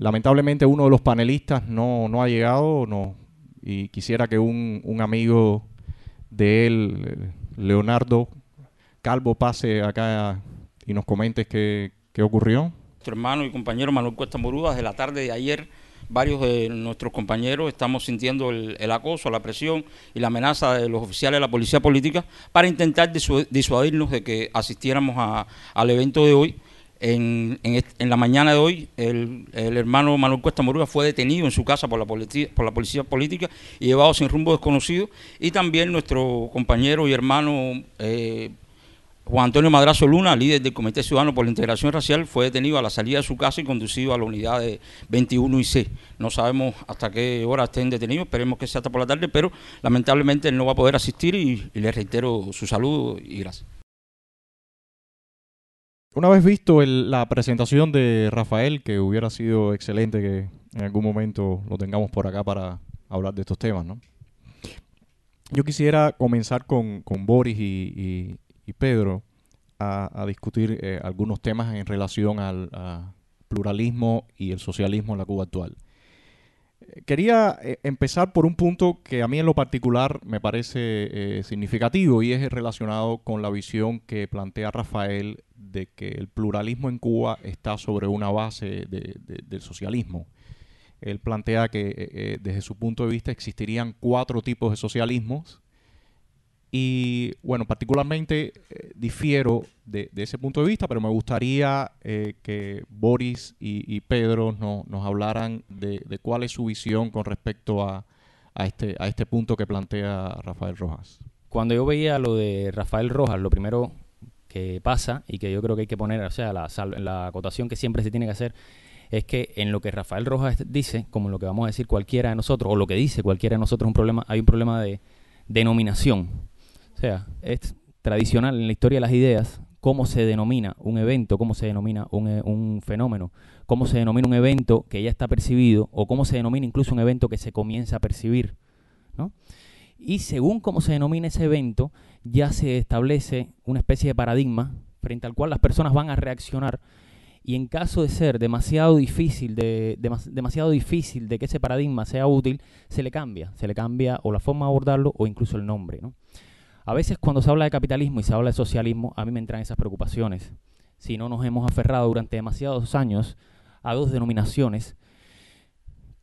Lamentablemente uno de los panelistas no ha llegado, no, y quisiera que un amigo de él, Leonardo Calvo, pase acá y nos comente qué ocurrió. Nuestro hermano y compañero Manuel Cuesta Morúa, desde la tarde de ayer, varios de nuestros compañeros estamos sintiendo el acoso, la presión y la amenaza de los oficiales de la policía política para intentar disuadirnos de que asistiéramos al evento de hoy. En la mañana de hoy, el hermano Manuel Cuesta Morúa fue detenido en su casa por la policía política y llevado sin rumbo desconocido. Y también nuestro compañero y hermano Juan Antonio Madrazo Luna, líder del Comité Ciudadano por la Integración Racial, fue detenido a la salida de su casa y conducido a la unidad de 21 y C. No sabemos hasta qué hora estén detenidos, esperemos que sea hasta por la tarde, pero lamentablemente él no va a poder asistir y le reitero su saludo y gracias. Una vez visto la presentación de Rafael, que hubiera sido excelente que en algún momento lo tengamos por acá para hablar de estos temas, ¿no? Yo quisiera comenzar con Boris y Pedro a discutir algunos temas en relación al pluralismo y el socialismo en la Cuba actual. Quería empezar por un punto que a mí en lo particular me parece significativo y es relacionado con la visión que plantea Rafael de que el pluralismo en Cuba está sobre una base del socialismo. Él plantea que desde su punto de vista existirían 4 tipos de socialismos y, bueno, particularmente difiero de ese punto de vista, pero me gustaría que Boris y Pedro nos hablaran de cuál es su visión con respecto a este punto que plantea Rafael Rojas. Cuando yo veía lo de Rafael Rojas, lo primero que pasa y que yo creo que hay que poner, o sea, la acotación que siempre se tiene que hacer, es que en lo que Rafael Rojas dice, como en lo que vamos a decir cualquiera de nosotros, o lo que dice cualquiera de nosotros, hay un problema de denominación. O sea, es tradicional en la historia de las ideas cómo se denomina un evento, cómo se denomina un fenómeno, cómo se denomina un evento que ya está percibido o cómo se denomina incluso un evento que se comienza a percibir, ¿no? Y según cómo se denomina ese evento, ya se establece una especie de paradigma frente al cual las personas van a reaccionar y en caso de ser demasiado difícil de que ese paradigma sea útil, se le cambia o la forma de abordarlo o incluso el nombre, ¿no? A veces cuando se habla de capitalismo y se habla de socialismo, a mí me entran esas preocupaciones. Si no nos hemos aferrado durante demasiados años a 2 denominaciones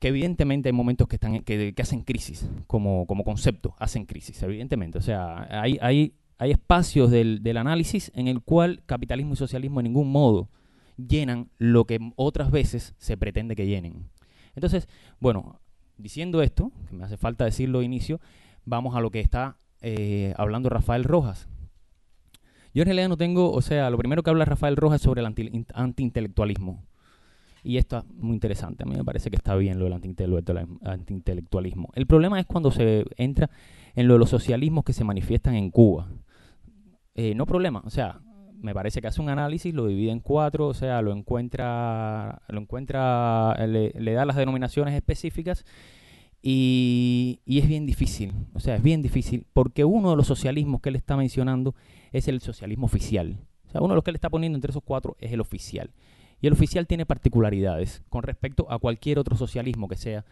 que evidentemente hay momentos que hacen crisis, como concepto, hacen crisis, evidentemente. O sea, hay espacios del análisis en el cual capitalismo y socialismo en ningún modo llenan lo que otras veces se pretende que llenen. Entonces, bueno, diciendo esto, que me hace falta decirlo de inicio, vamos a lo que está hablando Rafael Rojas. Yo en realidad no tengo, o sea, lo primero que habla Rafael Rojas es sobre el antiintelectualismo. Y esto es muy interesante, a mí me parece que está bien lo del antiintelectualismo. El problema es cuando se entra en lo de los socialismos que se manifiestan en Cuba. No problema, o sea, me parece que hace un análisis, lo divide en 4, o sea, le da las denominaciones específicas y es bien difícil, o sea, es bien difícil porque uno de los socialismos que él está mencionando es el socialismo oficial. O sea, uno de los que él está poniendo entre esos 4 es el oficial. Y el oficial tiene particularidades con respecto a cualquier otro socialismo que sea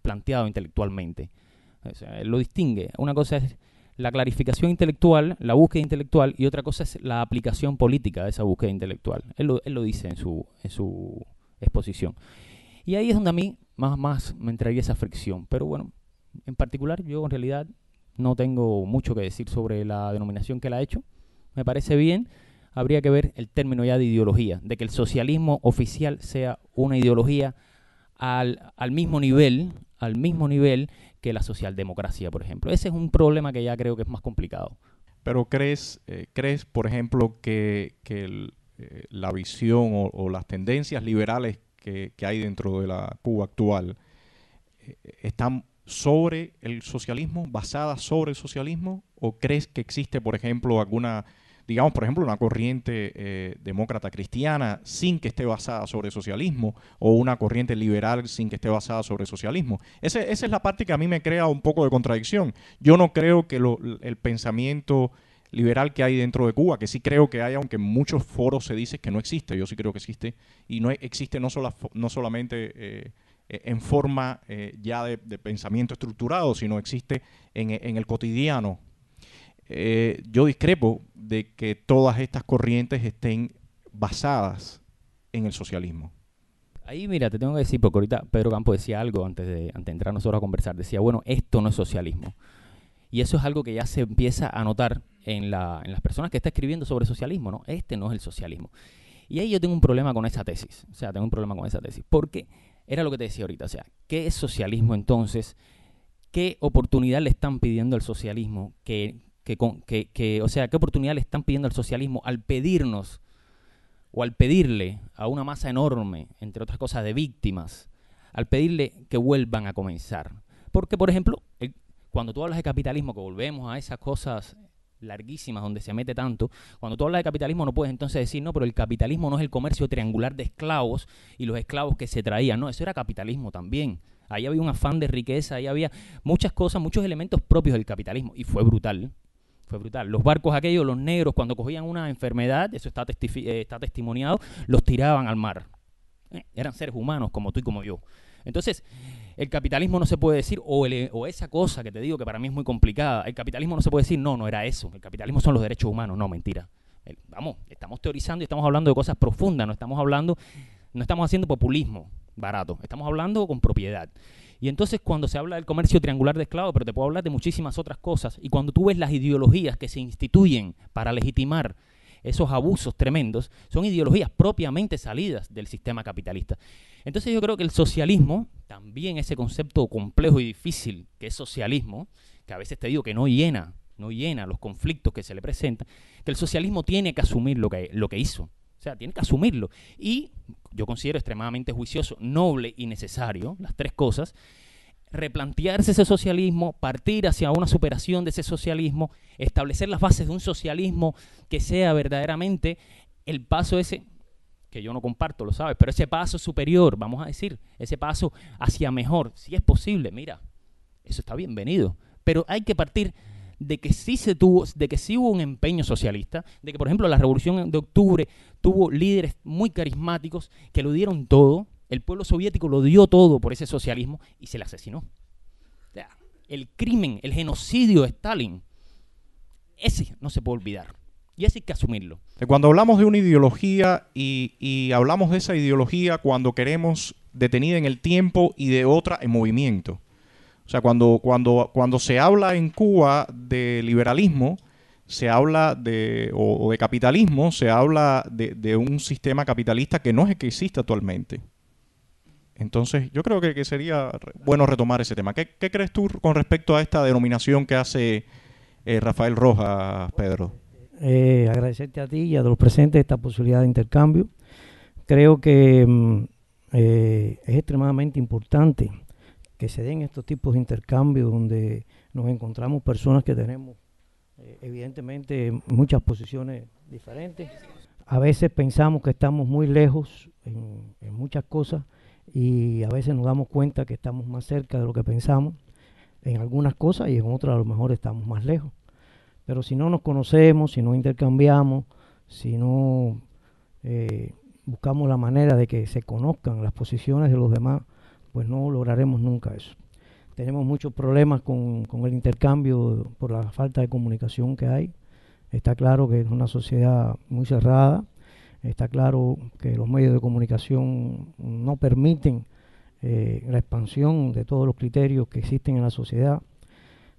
planteado intelectualmente. O sea, él lo distingue. Una cosa es la clarificación intelectual, la búsqueda intelectual, y otra cosa es la aplicación política de esa búsqueda intelectual. Él lo dice en su exposición. Y ahí es donde a mí más me entraría esa fricción. Pero bueno, en particular yo en realidad no tengo mucho que decir sobre la denominación que él ha hecho. Me parece bien. Habría que ver el término ya de ideología, de que el socialismo oficial sea una ideología al mismo nivel que la socialdemocracia, por ejemplo. Ese es un problema que ya creo que es más complicado. Pero ¿crees por ejemplo, que la visión o las tendencias liberales que hay dentro de la Cuba actual están sobre el socialismo, basadas sobre el socialismo? ¿O crees que existe, por ejemplo, alguna, digamos, por ejemplo, una corriente demócrata cristiana sin que esté basada sobre el socialismo, o una corriente liberal sin que esté basada sobre el socialismo? Esa es la parte que a mí me crea un poco de contradicción. Yo no creo que el pensamiento liberal que hay dentro de Cuba, que sí creo que hay, aunque en muchos foros se dice que no existe. Yo sí creo que existe, y no existe no solamente en forma ya de pensamiento estructurado, sino existe en el cotidiano. Yo discrepo de que todas estas corrientes estén basadas en el socialismo. Ahí, mira, te tengo que decir, porque ahorita Pedro Campo decía algo antes de entrar nosotros a conversar. Decía, bueno, esto no es socialismo. Y eso es algo que ya se empieza a notar en las personas que están escribiendo sobre socialismo, ¿no? Este no es el socialismo. Y ahí yo tengo un problema con esa tesis. O sea, tengo un problema con esa tesis. Porque era lo que te decía ahorita. O sea, ¿qué es socialismo entonces? ¿Qué oportunidad le están pidiendo al socialismo? O sea, ¿qué oportunidad le están pidiendo al socialismo al pedirnos o al pedirle a una masa enorme, entre otras cosas, de víctimas, al pedirle que vuelvan a comenzar? Porque, por ejemplo, cuando tú hablas de capitalismo, que volvemos a esas cosas larguísimas donde se mete tanto, cuando tú hablas de capitalismo no puedes entonces decir, no, pero el capitalismo no es el comercio triangular de esclavos y los esclavos que se traían, no, eso era capitalismo también. Ahí había un afán de riqueza, ahí había muchas cosas, muchos elementos propios del capitalismo, y fue brutal. Fue brutal. Los barcos aquellos, los negros, cuando cogían una enfermedad, eso está testimoniado, los tiraban al mar. Eran seres humanos como tú y como yo. Entonces, el capitalismo no se puede decir, o esa cosa que te digo que para mí es muy complicada, el capitalismo no se puede decir, no era eso, el capitalismo son los derechos humanos, no, mentira. Vamos, estamos teorizando y estamos hablando de cosas profundas, no estamos haciendo populismo barato, estamos hablando con propiedad. Y entonces cuando se habla del comercio triangular de esclavos, pero te puedo hablar de muchísimas otras cosas, y cuando tú ves las ideologías que se instituyen para legitimar esos abusos tremendos, son ideologías propiamente salidas del sistema capitalista. Entonces yo creo que el socialismo, también ese concepto complejo y difícil que es socialismo, que a veces te digo que no llena los conflictos que se le presentan, que el socialismo tiene que asumir lo que hizo. O sea, tiene que asumirlo. Y yo considero extremadamente juicioso, noble y necesario, las tres cosas, replantearse ese socialismo, partir hacia una superación de ese socialismo, establecer las bases de un socialismo que sea verdaderamente el paso ese, que yo no comparto, lo sabes, pero ese paso superior, vamos a decir, ese paso hacia mejor, si es posible, mira, eso está bienvenido. Pero hay que partir de que sí hubo un empeño socialista, de que, por ejemplo, la Revolución de Octubre tuvo líderes muy carismáticos que lo dieron todo, el pueblo soviético lo dio todo por ese socialismo y se le asesinó. O sea, el crimen, el genocidio de Stalin, ese no se puede olvidar y ese hay que asumirlo. Cuando hablamos de una ideología y hablamos de esa ideología cuando queremos detenida en el tiempo y de otra en movimiento. O sea, cuando se habla en Cuba de liberalismo, se habla de capitalismo, se habla de un sistema capitalista que no es el que existe actualmente. Entonces, yo creo que sería bueno retomar ese tema. ¿Qué crees tú con respecto a esta denominación que hace Rafael Rojas, Pedro? Agradecerte a ti y a los presentes esta posibilidad de intercambio. Creo que es extremadamente importante que se den estos tipos de intercambios donde nos encontramos personas que tenemos evidentemente muchas posiciones diferentes. A veces pensamos que estamos muy lejos en muchas cosas y a veces nos damos cuenta que estamos más cerca de lo que pensamos en algunas cosas y en otras a lo mejor estamos más lejos. Pero si no nos conocemos, si no intercambiamos, si no buscamos la manera de que se conozcan las posiciones de los demás, pues no lograremos nunca eso. Tenemos muchos problemas con el intercambio por la falta de comunicación que hay. Está claro que es una sociedad muy cerrada. Está claro que los medios de comunicación no permiten la expansión de todos los criterios que existen en la sociedad.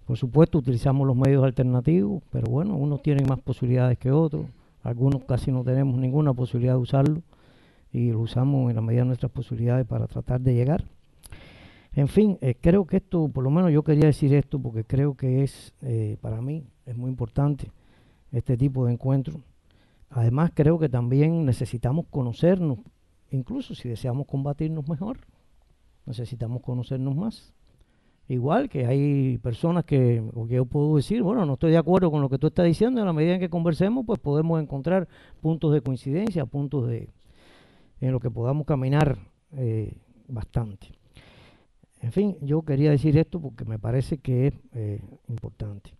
Por supuesto, utilizamos los medios alternativos, pero bueno, unos tienen más posibilidades que otros. Algunos casi no tenemos ninguna posibilidad de usarlo y lo usamos en la medida de nuestras posibilidades para tratar de llegar. En fin, creo que esto, por lo menos yo quería decir esto porque creo que es, para mí, es muy importante este tipo de encuentros. Además, creo que también necesitamos conocernos, incluso si deseamos combatirnos mejor, necesitamos conocernos más. Igual que hay personas que yo puedo decir, bueno, no estoy de acuerdo con lo que tú estás diciendo, en la medida en que conversemos, pues podemos encontrar puntos de coincidencia, puntos en lo que podamos caminar bastante. En fin, yo quería decir esto porque me parece que es importante.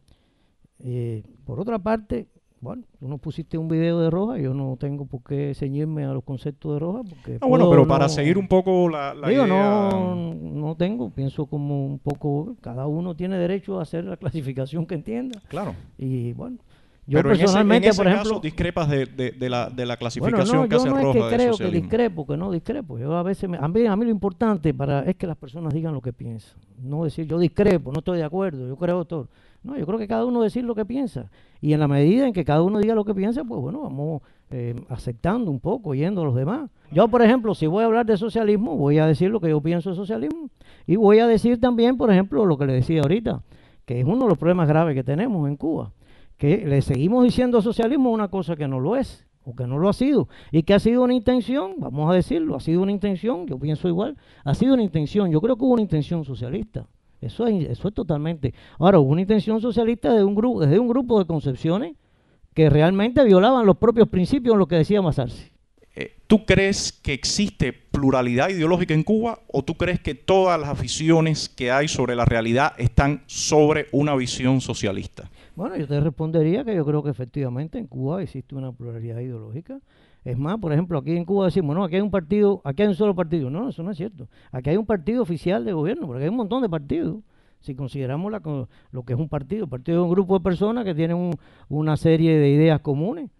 Por otra parte, bueno, tú no pusiste un video de Rojas, yo no tengo por qué ceñirme a los conceptos de Rojas, porque bueno, pero para seguir un poco la digo, idea... no tengo, pienso como un poco, cada uno tiene derecho a hacer la clasificación que entienda. Claro. Y bueno, yo pero personalmente, en ese por ejemplo, caso discrepas de la clasificación bueno, que hace yo no Rojas es que de creo socialismo. que no discrepo. Yo a veces, a mí lo importante es que las personas digan lo que piensan. No decir yo discrepo, no estoy de acuerdo, yo creo todo. No, yo creo que cada uno decir lo que piensa. Y en la medida en que cada uno diga lo que piensa, pues bueno, vamos aceptando un poco, oyendo a los demás. Yo, por ejemplo, si voy a hablar de socialismo, voy a decir lo que yo pienso de socialismo. Y voy a decir también, por ejemplo, lo que le decía ahorita, que es uno de los problemas graves que tenemos en Cuba, que le seguimos diciendo socialismo una cosa que no lo es, o que no lo ha sido, y que ha sido una intención, vamos a decirlo, ha sido una intención, yo pienso igual, ha sido una intención, yo creo que hubo una intención socialista, eso es totalmente. Ahora, hubo una intención socialista desde un grupo de concepciones que realmente violaban los propios principios en lo que decía Mazarsi. ¿Tú crees que existe pluralidad ideológica en Cuba o tú crees que todas las aficiones que hay sobre la realidad están sobre una visión socialista? Bueno, yo te respondería que yo creo que efectivamente en Cuba existe una pluralidad ideológica. Es más, por ejemplo, aquí en Cuba decimos, no, aquí hay un partido, aquí hay un solo partido. No, eso no es cierto. Aquí hay un partido oficial de gobierno, porque hay un montón de partidos. Si consideramos lo que es un partido es un grupo de personas que tienen una serie de ideas comunes.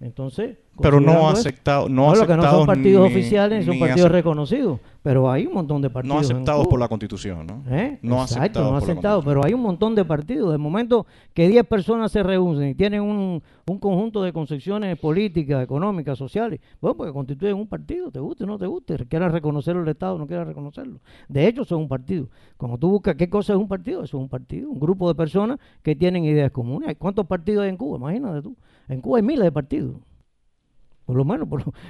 Entonces, pero no aceptados, no lo que no son partidos ni, oficiales, son partidos reconocidos, pero hay un montón de partidos. No aceptados por la Constitución, ¿no? No aceptados, pero hay un montón de partidos. De momento que 10 personas se reúnen y tienen un conjunto de concepciones políticas, económicas, sociales, bueno, porque constituyen un partido, te guste o no te guste, quieran reconocerlo el Estado, no quieran reconocerlo. De hecho, son un partido. Cuando tú buscas qué cosa es un partido, eso es un partido, un grupo de personas que tienen ideas comunes. ¿Cuántos partidos hay en Cuba? Imagínate tú. En Cuba hay miles de partidos. Por lo menos,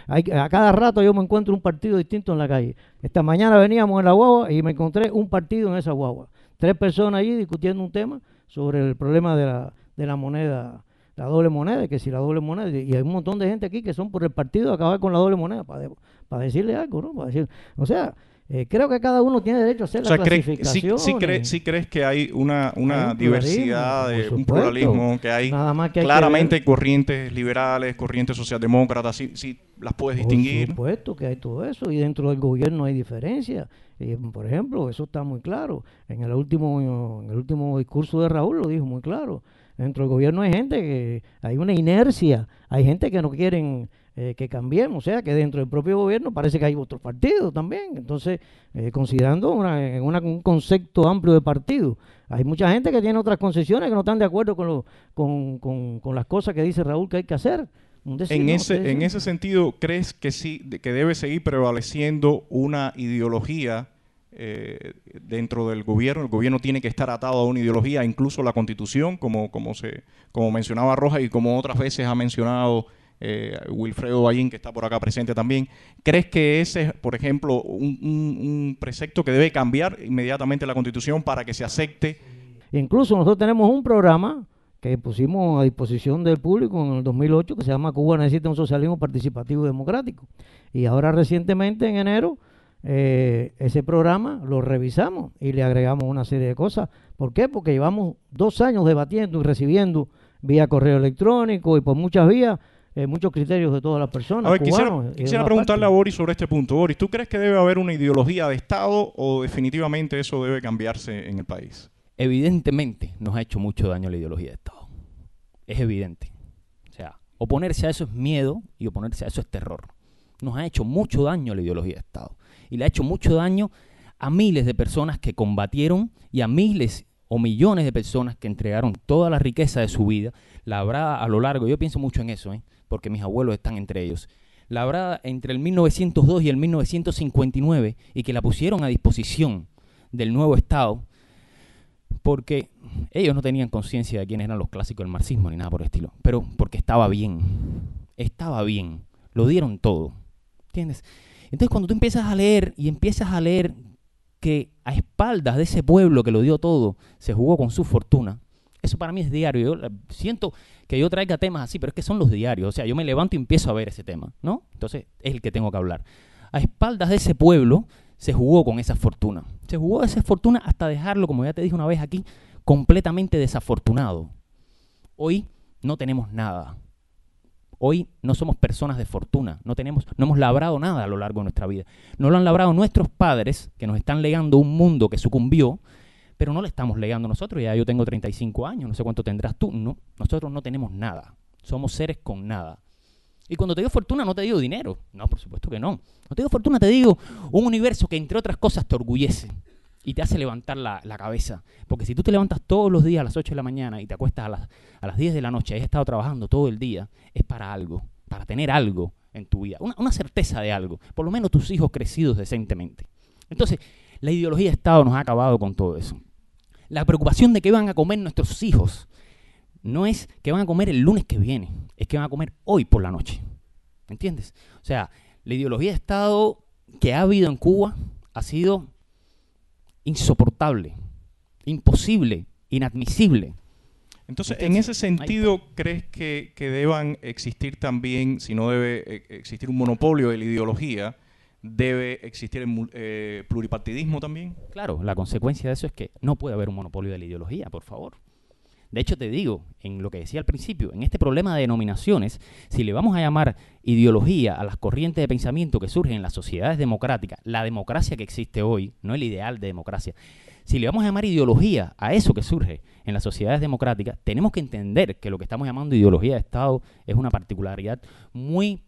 a cada rato yo me encuentro un partido distinto en la calle. Esta mañana veníamos en la guagua y me encontré un partido en esa guagua. 3 personas allí discutiendo un tema sobre el problema de la moneda, la doble moneda, que si la doble moneda, y hay un montón de gente aquí que son por el partido de acabar con la doble moneda, para decirle algo, ¿no? Para decir, o sea, creo que cada uno tiene derecho a hacer la clasificación. ¿Sí crees que hay una diversidad, un pluralismo, que hay que claramente corrientes liberales, corrientes socialdemócratas, sí las puedes distinguir? Por supuesto que hay todo eso, y dentro del gobierno hay diferencias. Por ejemplo, eso está muy claro. En el último discurso de Raúl lo dijo muy claro. Dentro del gobierno hay gente que hay una inercia, hay gente que no quieren que cambiemos, o sea que dentro del propio gobierno parece que hay otros partidos también. Entonces, considerando un concepto amplio de partido, hay mucha gente que tiene otras concesiones que no están de acuerdo con las cosas que dice Raúl que hay que hacer. En ese sentido, ¿crees que sí, que debe seguir prevaleciendo una ideología dentro del gobierno? El gobierno tiene que estar atado a una ideología, incluso la Constitución, como mencionaba Rojas y como otras veces ha mencionado Wilfredo Ballín, que está por acá presente también. ¿Crees que ese es, por ejemplo, un precepto que debe cambiar inmediatamente la Constitución para que se acepte? Incluso nosotros tenemos un programa que pusimos a disposición del público en el 2008 que se llama Cuba necesita un socialismo participativo y democrático. Y ahora recientemente, en enero, ese programa lo revisamos y le agregamos una serie de cosas. ¿Por qué? Porque llevamos 2 años debatiendo y recibiendo vía correo electrónico y por muchas vías muchos criterios de todas las personas. A ver, quisiera preguntarle a Boris sobre este punto. Boris, ¿tú crees que debe haber una ideología de Estado o definitivamente eso debe cambiarse en el país? Evidentemente nos ha hecho mucho daño la ideología de Estado. Es evidente. O sea, oponerse a eso es miedo y oponerse a eso es terror. Nos ha hecho mucho daño la ideología de Estado. Y le ha hecho mucho daño a miles de personas que combatieron y a miles o millones de personas que entregaron toda la riqueza de su vida, labrada a lo largo, yo pienso mucho en eso, porque mis abuelos están entre ellos, labrada entre el 1902 y el 1959 y que la pusieron a disposición del nuevo Estado porque ellos no tenían conciencia de quiénes eran los clásicos del marxismo ni nada por el estilo, pero porque estaba bien, lo dieron todo, ¿entiendes? Entonces cuando tú empiezas a leer que a espaldas de ese pueblo que lo dio todo se jugó con su fortuna, eso para mí es diario. Yo siento que yo traiga temas así, pero es que son los diarios. O sea, yo me levanto y empiezo a ver ese tema, ¿no? Entonces es el que tengo que hablar. A espaldas de ese pueblo se jugó con esa fortuna. Se jugó esa fortuna hasta dejarlo, como ya te dije una vez aquí, completamente desafortunado. Hoy no tenemos nada. Hoy no somos personas de fortuna, no hemos labrado nada a lo largo de nuestra vida. No lo han labrado nuestros padres, que nos están legando un mundo que sucumbió, pero no le estamos legando nosotros. Ya yo tengo 35 años, no sé cuánto tendrás tú. No, nosotros no tenemos nada, somos seres con nada. Y cuando te digo fortuna no te digo dinero, no, por supuesto que no. Cuando te digo fortuna te digo un universo que entre otras cosas te orgullece y te hace levantar la cabeza. Porque si tú te levantas todos los días a las 8 de la mañana y te acuestas a las 10 de la noche y has estado trabajando todo el día, es para algo, para tener algo en tu vida, una certeza de algo, por lo menos tus hijos crecidos decentemente. Entonces, la ideología de Estado nos ha acabado con todo eso. La preocupación de qué van a comer nuestros hijos no es que van a comer el lunes que viene, es que van a comer hoy por la noche. ¿Entiendes? O sea, la ideología de Estado que ha habido en Cuba ha sido insoportable, imposible, inadmisible. Entonces, en ese sentido, ¿crees que deban existir también, si no debe existir un monopolio de la ideología, debe existir el pluripartidismo también? Claro, la consecuencia de eso es que no puede haber un monopolio de la ideología, por favor. De hecho, te digo, en lo que decía al principio, en este problema de denominaciones, si le vamos a llamar ideología a las corrientes de pensamiento que surgen en las sociedades democráticas, la democracia que existe hoy, no el ideal de democracia, si le vamos a llamar ideología a eso que surge en las sociedades democráticas, tenemos que entender que lo que estamos llamando ideología de Estado es una particularidad muy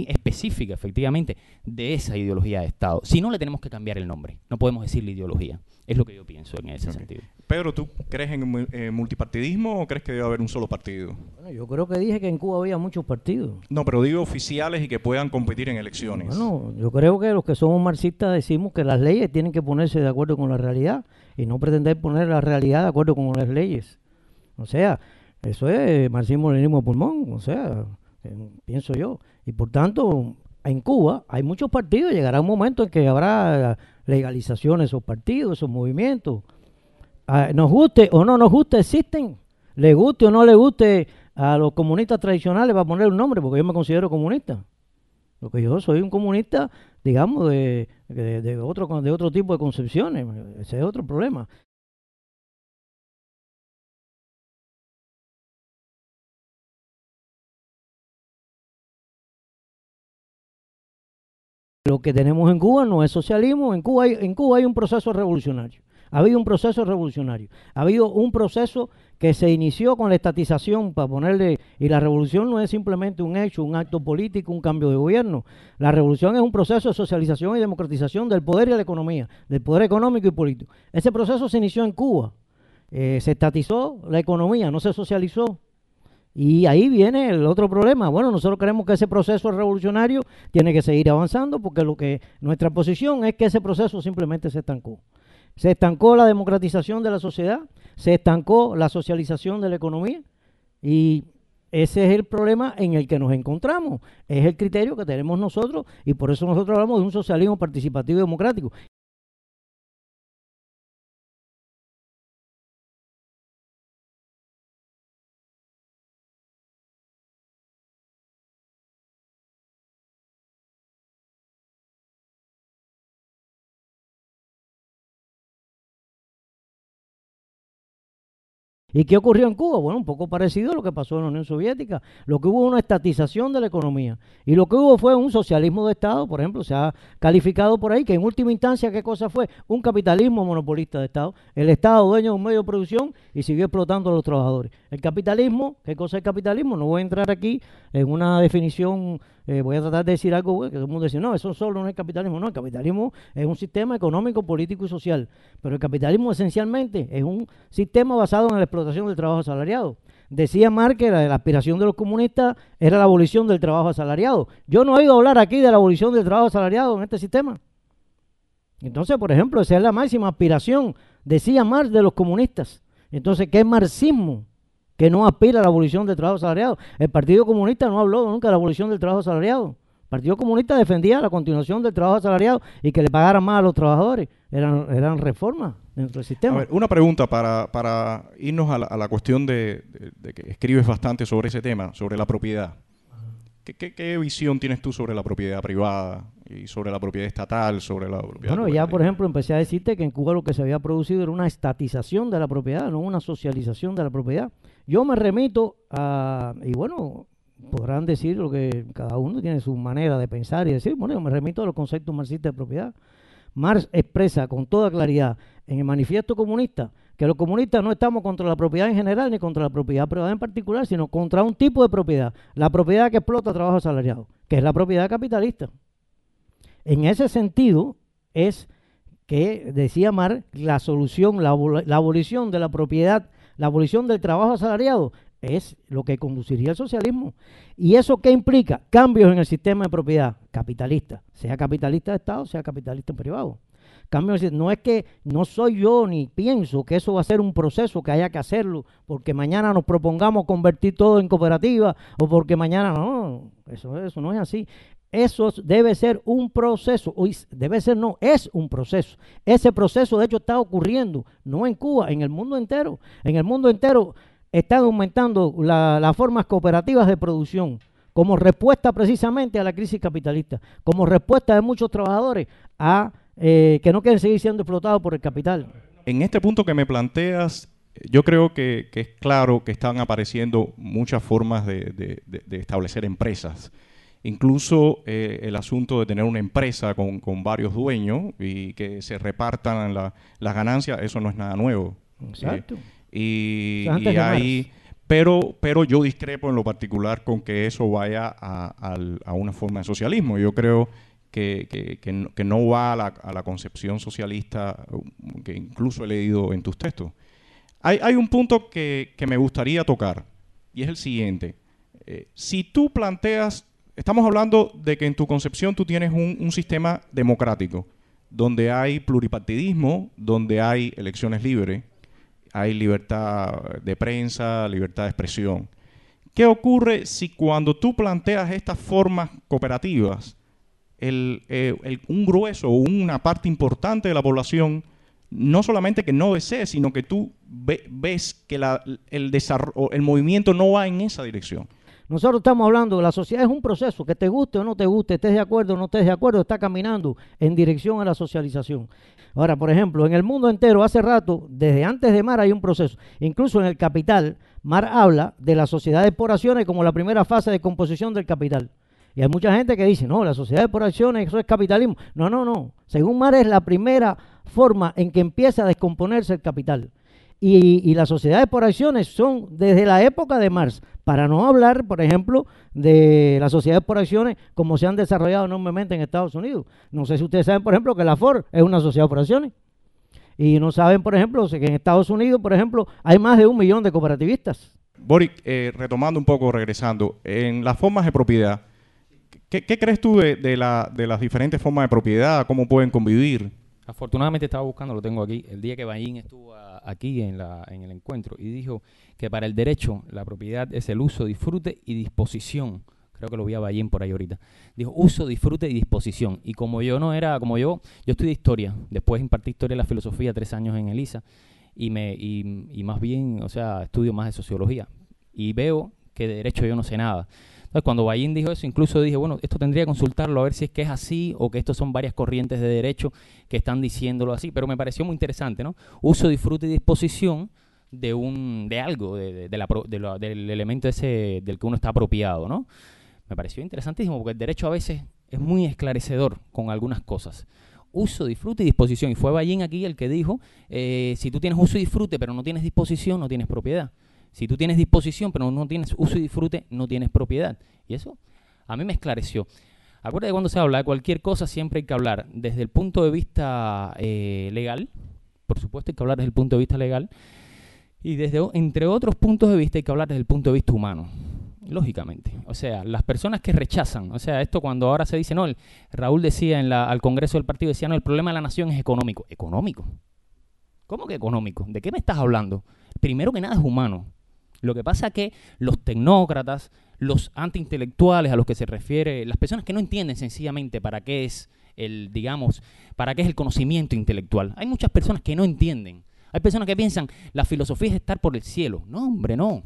específica, efectivamente, de esa ideología de Estado. Si no, le tenemos que cambiar el nombre. No podemos decirle ideología. Es lo que yo pienso en ese sentido. Pedro, ¿tú crees en multipartidismo o crees que debe haber un solo partido? Bueno, yo creo que dije que en Cuba había muchos partidos. No, pero digo oficiales y que puedan competir en elecciones. Bueno, yo creo que los que somos marxistas decimos que las leyes tienen que ponerse de acuerdo con la realidad y no pretender poner la realidad de acuerdo con las leyes. O sea, eso es marxismo-leninismo pulmón, o sea, pienso yo. Y por tanto, en Cuba hay muchos partidos, llegará un momento en que habrá legalización de esos partidos, esos movimientos. Nos guste o no nos guste, existen. Le guste o no le guste a los comunistas tradicionales, va a poner un nombre, porque yo me considero comunista. Porque yo soy un comunista, digamos, de otro tipo de concepciones. Ese es otro problema. Lo que tenemos en Cuba no es socialismo. En Cuba hay un proceso revolucionario. Ha habido un proceso revolucionario. Ha habido un proceso que se inició con la estatización, para ponerle, y la revolución no es simplemente un hecho, un acto político, un cambio de gobierno. La revolución es un proceso de socialización y democratización del poder y de la economía, del poder económico y político. Ese proceso se inició en Cuba. Se estatizó la economía, no se socializó. Y ahí viene el otro problema. Bueno, nosotros creemos que ese proceso revolucionario tiene que seguir avanzando, porque nuestra posición es que ese proceso simplemente se estancó. Se estancó la democratización de la sociedad, se estancó la socialización de la economía, y ese es el problema en el que nos encontramos. Es el criterio que tenemos nosotros, y por eso nosotros hablamos de un socialismo participativo y democrático. ¿Y qué ocurrió en Cuba? Bueno, un poco parecido a lo que pasó en la Unión Soviética. Lo que hubo una estatización de la economía. Y lo que hubo fue un socialismo de Estado, por ejemplo, se ha calificado por ahí que en última instancia, ¿qué cosa fue? Un capitalismo monopolista de Estado. El Estado dueño de un medio de producción y siguió explotando a los trabajadores. El capitalismo, ¿qué cosa es el capitalismo? No voy a entrar aquí en una definición, voy a tratar de decir algo que todo el mundo dice, no, eso solo no es capitalismo. No, el capitalismo es un sistema económico, político y social. Pero el capitalismo esencialmente es un sistema basado en la explotación del trabajo asalariado. Decía Marx que la aspiración de los comunistas era la abolición del trabajo asalariado. Yo no he oído hablar aquí de la abolición del trabajo asalariado en este sistema. Entonces, por ejemplo, esa es la máxima aspiración, decía Marx, de los comunistas. Entonces, ¿qué es marxismo? Que no aspira a la abolición del trabajo asalariado. El Partido Comunista no habló nunca de la abolición del trabajo asalariado. El Partido Comunista defendía la continuación del trabajo asalariado y que le pagaran más a los trabajadores. Eran reformas dentro del sistema. A ver, una pregunta para irnos a la cuestión de que escribes bastante sobre ese tema, sobre la propiedad. ¿Qué visión tienes tú sobre la propiedad privada y sobre la propiedad estatal, sobre la propiedad Bueno, ya por ejemplo empecé a decirte que en Cuba lo que se había producido era una estatización de la propiedad, no una socialización de la propiedad. Yo me remito a, y bueno, podrán decir lo que cada uno tiene su manera de pensar y decir, bueno, yo me remito a los conceptos marxistas de propiedad. Marx expresa con toda claridad en el manifiesto comunista que los comunistas no estamos contra la propiedad en general ni contra la propiedad privada en particular, sino contra un tipo de propiedad, la propiedad que explota trabajo asalariado, que es la propiedad capitalista. En ese sentido es que, decía Marx, la solución, la abolición de la propiedad, la abolición del trabajo asalariado es lo que conduciría al socialismo. ¿Y eso qué implica? Cambios en el sistema de propiedad capitalista, sea capitalista de Estado, sea capitalista en privado. Cambios, no es que no soy yo ni pienso que eso va a ser un proceso que haya que hacerlo porque mañana nos propongamos convertir todo en cooperativa o porque mañana no, eso no es así. Eso debe ser un proceso, debe ser no, es un proceso. Ese proceso de hecho está ocurriendo, no en Cuba, en el mundo entero. En el mundo entero están aumentando las formas cooperativas de producción como respuesta precisamente a la crisis capitalista, como respuesta de muchos trabajadores a que no quieren seguir siendo explotados por el capital. En este punto que me planteas, yo creo que es claro que están apareciendo muchas formas de establecer empresas. Incluso el asunto de tener una empresa con varios dueños y que se repartan las ganancias, eso no es nada nuevo. Exacto. Y hay, pero yo discrepo en lo particular con que eso vaya a una forma de socialismo. Yo creo que no va a la concepción socialista que incluso he leído en tus textos. Hay un punto que me gustaría tocar y es el siguiente. Si tú planteas, estamos hablando de que en tu concepción tú tienes un sistema democrático donde hay pluripartidismo, donde hay elecciones libres, hay libertad de prensa, libertad de expresión. ¿Qué ocurre si cuando tú planteas estas formas cooperativas, un grueso o una parte importante de la población no solamente que no desee, sino que tú ves que el movimiento no va en esa dirección? Nosotros estamos hablando de la sociedad, es un proceso, que te guste o no te guste, estés de acuerdo o no estés de acuerdo, está caminando en dirección a la socialización. Ahora, por ejemplo, en el mundo entero, hace rato, desde antes de Marx hay un proceso. Incluso en el Capital, Marx habla de las sociedades por acciones como la primera fase de composición del capital. Y hay mucha gente que dice, no, la sociedad por acciones, eso es capitalismo. No. Según Marx es la primera forma en que empieza a descomponerse el capital. Y las sociedades por acciones son desde la época de Marx, para no hablar, por ejemplo, de las sociedades por acciones como se han desarrollado enormemente en Estados Unidos. No sé si ustedes saben, por ejemplo, que la Ford es una sociedad por acciones. Y no saben, por ejemplo, que en Estados Unidos, por ejemplo, hay más de 1 millón de cooperativistas. Boric, retomando un poco, regresando, en las formas de propiedad, ¿qué crees tú de las diferentes formas de propiedad? ¿Cómo pueden convivir? Afortunadamente estaba buscando, lo tengo aquí, el día que Bayín estuvo aquí en el encuentro y dijo que para el derecho la propiedad es el uso, disfrute y disposición. Creo que lo vi a Bayín por ahí ahorita. Dijo uso, disfrute y disposición. Y como yo estudié historia, después impartí historia de la filosofía 3 años en ELISA y más bien, o sea, estudio más de sociología. Y veo que de derecho yo no sé nada. Entonces, cuando Bayín dijo eso, incluso dije, bueno, esto tendría que consultarlo a ver si es que es así o que estos son varias corrientes de derecho que están diciéndolo así. Pero me pareció muy interesante, ¿no? Uso, disfrute y disposición de algo, del elemento ese del que uno está apropiado, ¿no? Me pareció interesantísimo porque el derecho a veces es muy esclarecedor con algunas cosas. Uso, disfrute y disposición. Y fue Bayín aquí el que dijo, si tú tienes uso y disfrute pero no tienes disposición, no tienes propiedad. Si tú tienes disposición pero no tienes uso y disfrute, no tienes propiedad. Y eso a mí me esclareció. Acuérdate que cuando se habla de cualquier cosa siempre hay que hablar desde el punto de vista legal. Por supuesto hay que hablar desde el punto de vista legal. Y entre otros puntos de vista hay que hablar desde el punto de vista humano. Lógicamente. O sea, las personas que rechazan, o sea, esto cuando ahora se dice, no, Raúl decía al Congreso del Partido, decía, no, el problema de la nación es económico. ¿Económico? ¿Cómo que económico? ¿De qué me estás hablando? Primero que nada es humano. Lo que pasa es que los tecnócratas, los antiintelectuales a los que se refiere, las personas que no entienden sencillamente para qué es el conocimiento intelectual. Hay muchas personas que no entienden. Hay personas que piensan, la filosofía es estar por el cielo. No, hombre, no.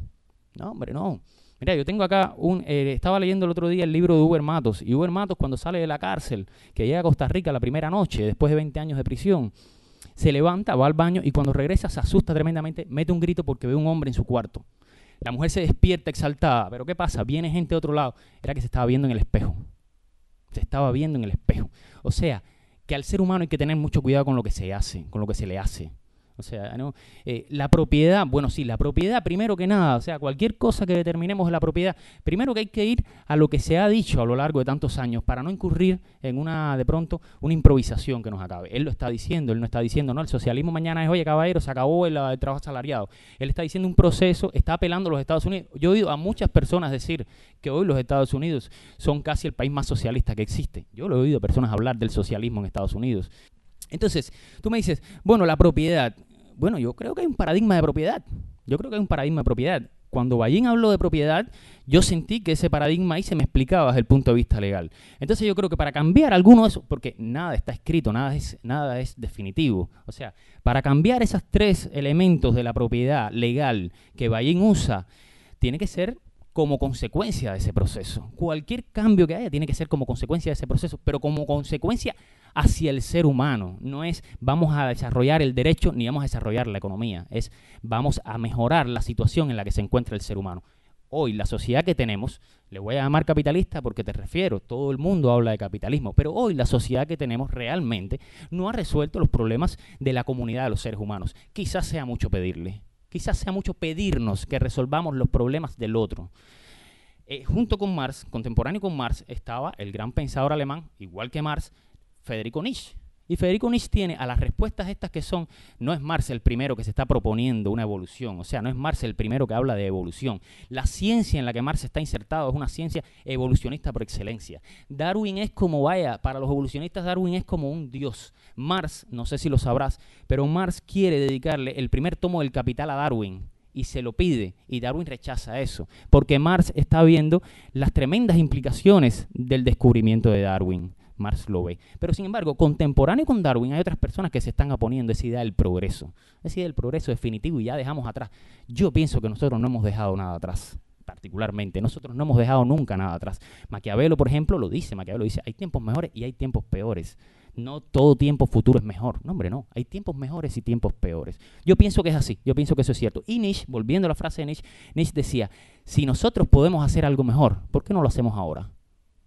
No, hombre, no. Mira, yo tengo acá estaba leyendo el otro día el libro de Huber Matos, y Huber Matos, cuando sale de la cárcel, que llega a Costa Rica la primera noche, después de 20 años de prisión, se levanta, va al baño y cuando regresa se asusta tremendamente, mete un grito porque ve un hombre en su cuarto. La mujer se despierta exaltada, pero ¿qué pasa? Viene gente de otro lado. Era que se estaba viendo en el espejo. Se estaba viendo en el espejo. O sea, que al ser humano hay que tener mucho cuidado con lo que se hace, con lo que se le hace. O sea, ¿no? La propiedad, bueno, sí, la propiedad primero que nada, o sea, cualquier cosa que determinemos de la propiedad, primero que hay que ir a lo que se ha dicho a lo largo de tantos años para no incurrir en de pronto, una improvisación que nos acabe. Él lo está diciendo, él no está diciendo, no, el socialismo mañana es, oye, caballero, se acabó el trabajo asalariado. Él está diciendo un proceso, está apelando a los Estados Unidos. Yo he oído a muchas personas decir que hoy los Estados Unidos son casi el país más socialista que existe. Yo lo he oído a personas hablar del socialismo en Estados Unidos. Entonces, tú me dices, bueno, la propiedad. Bueno, yo creo que hay un paradigma de propiedad. Cuando Ballín habló de propiedad, yo sentí que ese paradigma ahí se me explicaba desde el punto de vista legal. Entonces yo creo que para cambiar alguno de esos, porque nada está escrito, nada es definitivo. O sea, para cambiar esos 3 elementos de la propiedad legal que Ballín usa, tiene que ser como consecuencia de ese proceso. Cualquier cambio que haya tiene que ser como consecuencia de ese proceso, pero como consecuencia hacia el ser humano. No es vamos a desarrollar el derecho ni vamos a desarrollar la economía, es vamos a mejorar la situación en la que se encuentra el ser humano. Hoy la sociedad que tenemos, le voy a llamar capitalista porque te refiero, todo el mundo habla de capitalismo, pero hoy la sociedad que tenemos realmente no ha resuelto los problemas de la comunidad de los seres humanos. Quizás sea mucho pedirle. Quizás sea mucho pedirnos que resolvamos los problemas del otro. Junto con Marx, contemporáneo con Marx, estaba el gran pensador alemán, igual que Marx, Friedrich Nietzsche. Y Friedrich Nietzsche tiene a las respuestas estas que son, no es Marx el primero que se está proponiendo una evolución, o sea, no es Marx el primero que habla de evolución. La ciencia en la que Marx está insertado es una ciencia evolucionista por excelencia. Darwin es como, para los evolucionistas Darwin es como un dios. Marx, no sé si lo sabrás, pero Marx quiere dedicarle el primer tomo del Capital a Darwin. Y se lo pide, y Darwin rechaza eso, porque Marx está viendo las tremendas implicaciones del descubrimiento de Darwin. Marx lo ve. Pero sin embargo, contemporáneo con Darwin hay otras personas que se están oponiendo a esa idea del progreso. Esa idea del progreso definitivo y ya dejamos atrás. Yo pienso que nosotros no hemos dejado nada atrás, particularmente. Nosotros no hemos dejado nunca nada atrás. Maquiavelo, por ejemplo, lo dice. Maquiavelo dice, hay tiempos mejores y hay tiempos peores. No todo tiempo futuro es mejor. No, hombre, no. Hay tiempos mejores y tiempos peores. Yo pienso que es así. Yo pienso que eso es cierto. Y Nietzsche, volviendo a la frase de Nietzsche, Nietzsche decía, si nosotros podemos hacer algo mejor, ¿por qué no lo hacemos ahora?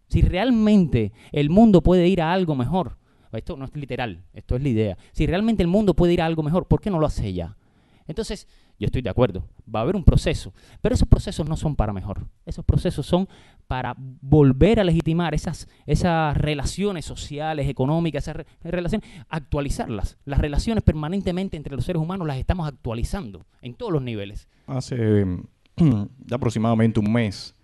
Si realmente el mundo puede ir a algo mejor, esto no es literal, esto es la idea. Si realmente el mundo puede ir a algo mejor, ¿por qué no lo hace ya? Entonces, yo estoy de acuerdo, va a haber un proceso, pero esos procesos no son para mejor. Esos procesos son para volver a legitimar esas relaciones sociales, económicas, esas relaciones, actualizarlas. Las relaciones permanentemente entre los seres humanos las estamos actualizando en todos los niveles. Hace aproximadamente un mes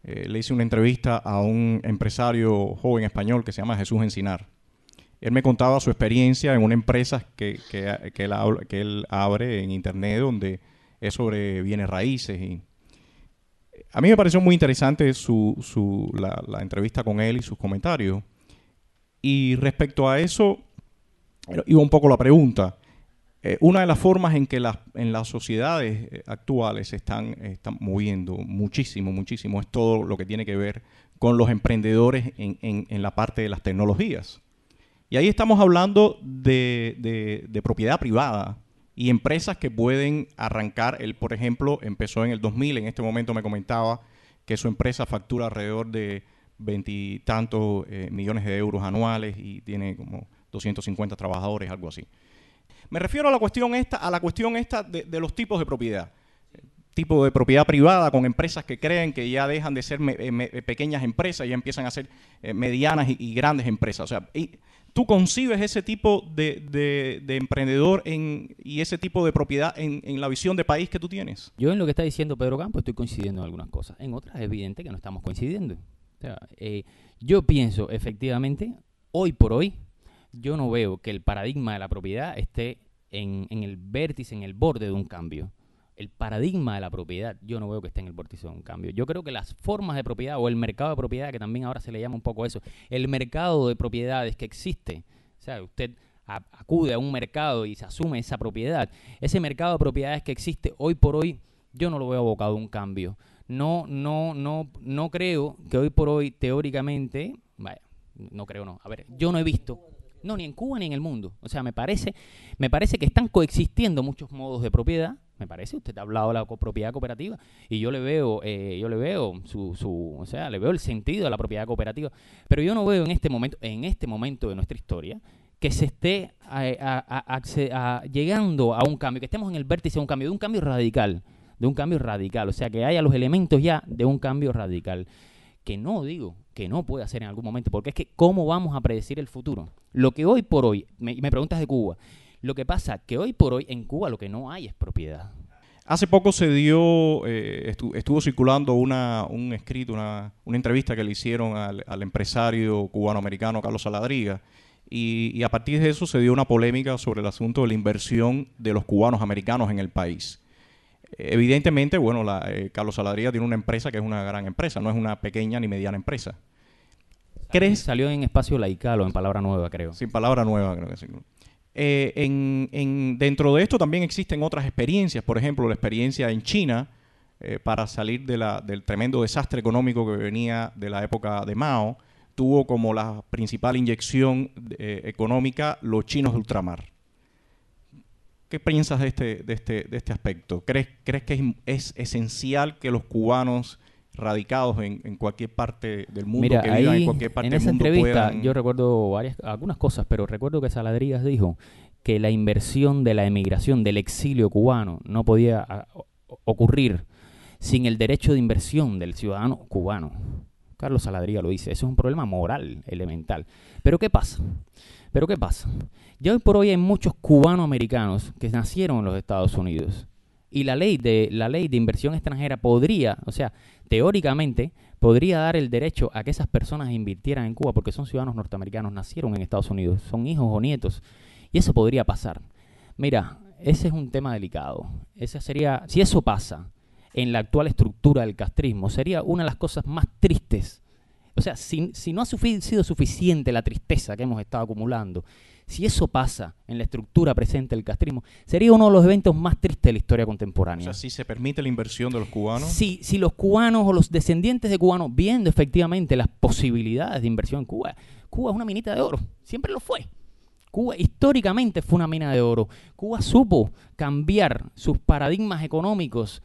le hice una entrevista a un empresario joven español que se llama Jesús Encinar. Él me contaba su experiencia en una empresa que él abre en internet donde es sobre bienes raíces. Y a mí me pareció muy interesante la entrevista con él y sus comentarios. Y respecto a eso, iba un poco la pregunta. Una de las formas en que en las sociedades actuales se están moviendo muchísimo es todo lo que tiene que ver con los emprendedores en la parte de las tecnologías. Y ahí estamos hablando de propiedad privada y empresas que pueden arrancar. Él, por ejemplo, empezó en el 2000, en este momento me comentaba que su empresa factura alrededor de 20 y tantos millones de euros anuales y tiene como 250 trabajadores, algo así. Me refiero a la cuestión esta de los tipos de propiedad. Tipo de propiedad privada con empresas que creen que ya dejan de ser pequeñas empresas y ya empiezan a ser medianas y grandes empresas. O sea, ¿tú concibes ese tipo de emprendedor y ese tipo de propiedad en la visión de país que tú tienes? Yo en lo que está diciendo Pedro Campos estoy coincidiendo en algunas cosas. En otras es evidente que no estamos coincidiendo. O sea, yo pienso efectivamente, hoy por hoy, yo no veo que el paradigma de la propiedad esté en el vértice, en el borde de un cambio. El paradigma de la propiedad, yo no veo que esté en el vórtice de un cambio. Yo creo que las formas de propiedad o el mercado de propiedad, que también ahora se le llama un poco eso, el mercado de propiedades que existe, o sea, usted acude a un mercado y se asume esa propiedad. Ese mercado de propiedades que existe hoy por hoy, yo no lo veo abocado a un cambio. no creo que hoy por hoy, teóricamente, vaya, no creo no. A ver, yo no he visto, no, ni en Cuba ni en el mundo. O sea, me parece que están coexistiendo muchos modos de propiedad. Me parece, usted ha hablado de la propiedad cooperativa y yo le veo o sea, le veo el sentido de la propiedad cooperativa, pero yo no veo en este momento de nuestra historia que se esté llegando a un cambio, que estemos en el vértice de un cambio radical, o sea, que haya los elementos ya de un cambio radical, que no digo que no puede hacer en algún momento, porque es que ¿cómo vamos a predecir el futuro? Lo que hoy por hoy, me preguntas de Cuba, lo que pasa que hoy por hoy en Cuba lo que no hay es propiedad. Hace poco se dio, estuvo circulando un escrito, una entrevista que le hicieron al empresario cubano-americano Carlos Saladriga, y a partir de eso se dio una polémica sobre el asunto de la inversión de los cubanos americanos en el país. Evidentemente, bueno, Carlos Saladriga tiene una empresa que es una gran empresa, no es una pequeña ni mediana empresa. Salió en Espacio Laical o en Palabra Nueva, creo. Sin Palabra Nueva, creo que sí. Dentro de esto también existen otras experiencias, por ejemplo, la experiencia en China para salir del tremendo desastre económico que venía de la época de Mao, tuvo como la principal inyección económica los chinos de ultramar. ¿Qué piensas de este aspecto? ¿Crees que es esencial que los cubanos radicados en cualquier parte del mundo, mira, que vivan en cualquier parte en del esa mundo entrevista puedan... yo recuerdo algunas cosas, pero recuerdo que Saladrigas dijo que la inversión de la emigración, del exilio cubano, no podía ocurrir sin el derecho de inversión del ciudadano cubano. Carlos Saladrigas lo dice, eso es un problema moral elemental. ¿Pero qué pasa? Ya hoy por hoy hay muchos cubanoamericanos que nacieron en los Estados Unidos. Y la ley de inversión extranjera podría, o sea, teóricamente, podría dar el derecho a que esas personas invirtieran en Cuba porque son ciudadanos norteamericanos, nacieron en Estados Unidos, son hijos o nietos. Y eso podría pasar. Mira, ese es un tema delicado. Si eso pasa en la actual estructura del castrismo, sería una de las cosas más tristes. O sea, si no ha sido suficiente la tristeza que hemos estado acumulando, si eso pasa en la estructura presente del castrismo, sería uno de los eventos más tristes de la historia contemporánea. O sea, si se permite la inversión de los cubanos. Si los cubanos o los descendientes de cubanos, viendo efectivamente las posibilidades de inversión en Cuba, Cuba es una minita de oro, siempre lo fue. Cuba históricamente fue una mina de oro. Cuba supo cambiar sus paradigmas económicos,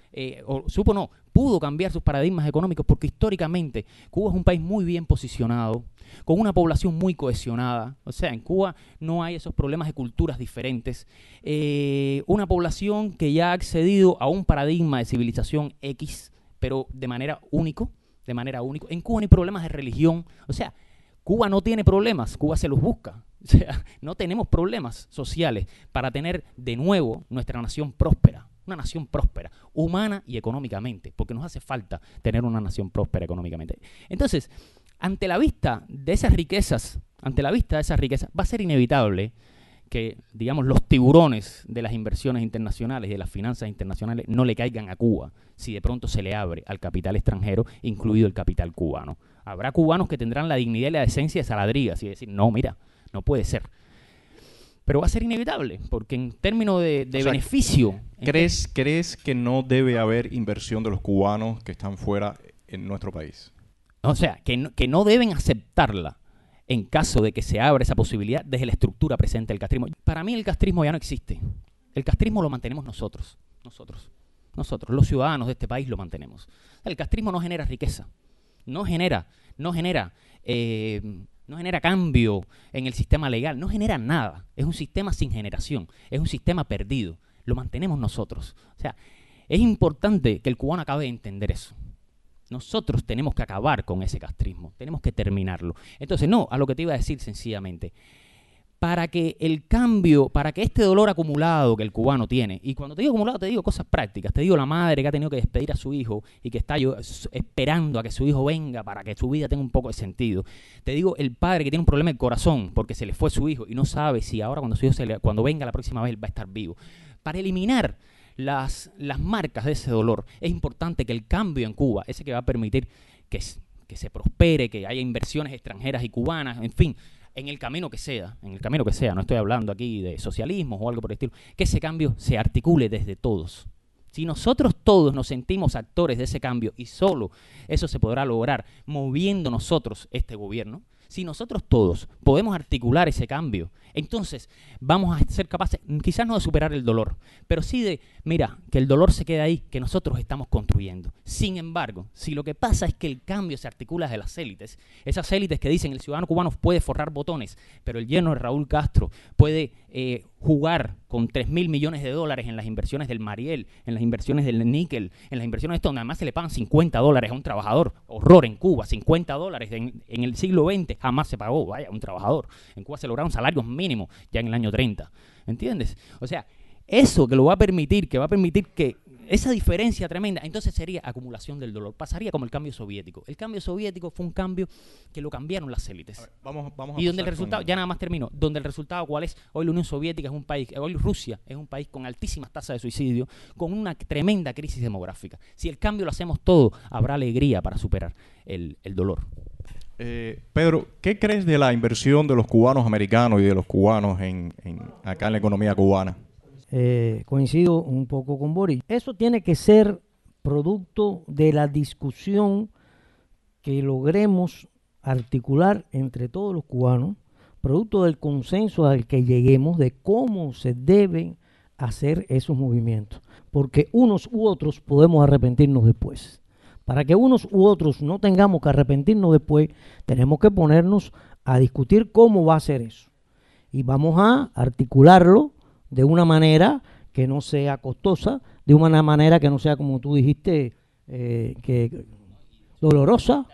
pudo cambiar sus paradigmas económicos porque históricamente Cuba es un país muy bien posicionado, con una población muy cohesionada. O sea, en Cuba no hay esos problemas de culturas diferentes. Una población que ya ha accedido a un paradigma de civilización X, pero de manera única. En Cuba no hay problemas de religión. O sea, Cuba no tiene problemas, Cuba se los busca. O sea, no tenemos problemas sociales para tener de nuevo nuestra nación próspera. Una nación próspera, humana y económicamente, porque nos hace falta tener una nación próspera económicamente. Entonces, ante la vista de esas riquezas, va a ser inevitable que, digamos, los tiburones de las inversiones internacionales y de las finanzas internacionales no le caigan a Cuba si de pronto se le abre al capital extranjero, incluido el capital cubano. Habrá cubanos que tendrán la dignidad y la decencia de Saladrigas y decir, no, mira, no puede ser. Pero va a ser inevitable, porque en términos de beneficio... ¿Crees que no debe haber inversión de los cubanos que están fuera en nuestro país? O sea, que no deben aceptarla en caso de que se abra esa posibilidad desde la estructura presente del castrismo. Para mí el castrismo ya no existe. El castrismo lo mantenemos nosotros, los ciudadanos de este país lo mantenemos. El castrismo no genera riqueza, no genera cambio en el sistema legal, no genera nada. Es un sistema sin generación, es un sistema perdido. Lo mantenemos nosotros. O sea, es importante que el cubano acabe de entender eso. Nosotros tenemos que acabar con ese castrismo, tenemos que terminarlo. Entonces, no, a lo que te iba a decir sencillamente, para que este dolor acumulado que el cubano tiene, y cuando te digo acumulado te digo cosas prácticas, te digo la madre que ha tenido que despedir a su hijo y que está esperando a que su hijo venga para que su vida tenga un poco de sentido, te digo el padre que tiene un problema de corazón porque se le fue su hijo y no sabe si ahora cuando venga la próxima vez va a estar vivo. Para eliminar las marcas de ese dolor, es importante que el cambio en Cuba, ese que va a permitir que se prospere, que haya inversiones extranjeras y cubanas, en fin, en el camino que sea, no estoy hablando aquí de socialismo o algo por el estilo, que ese cambio se articule desde todos, Si nosotros todos nos sentimos actores de ese cambio y solo eso se podrá lograr moviendo nosotros este gobierno, si nosotros todos podemos articular ese cambio, entonces vamos a ser capaces, quizás no de superar el dolor, pero sí de, mira, que el dolor se quede ahí, que nosotros estamos construyendo. Sin embargo, si lo que pasa es que el cambio se articula desde las élites, esas élites que dicen el ciudadano cubano puede forrar botones, pero el yerno de Raúl Castro puede jugar con 3.000 millones de dólares en las inversiones del Mariel, en las inversiones del níquel, en las inversiones de esto, donde además se le pagan $50 a un trabajador. Horror en Cuba, $50 en el siglo XX jamás se pagó, vaya, un trabajador. En Cuba se lograron salarios mínimos ya en el año 30, ¿entiendes? O sea, eso que lo va a permitir, que esa diferencia tremenda, entonces sería acumulación del dolor. Pasaría como el cambio soviético. El cambio soviético fue un cambio que lo cambiaron las élites. Ver, vamos y donde el resultado, ya nada más termino, donde el resultado cuál es, hoy la Unión Soviética es un país, hoy Rusia es un país con altísimas tasas de suicidio, con una tremenda crisis demográfica. Si el cambio lo hacemos todo, habrá alegría para superar el dolor. Pedro, ¿qué crees de la inversión de los cubanos americanos y de los cubanos acá en la economía cubana? Coincido un poco con Boris. Eso tiene que ser producto de la discusión que logremos articular entre todos los cubanos, producto del consenso al que lleguemos de cómo se deben hacer esos movimientos, porque unos u otros podemos arrepentirnos después. Para que unos u otros no tengamos que arrepentirnos después, tenemos que ponernos a discutir cómo va a ser eso. Y vamos a articularlo de una manera que no sea costosa, de una manera que no sea, como tú dijiste, que dolorosa.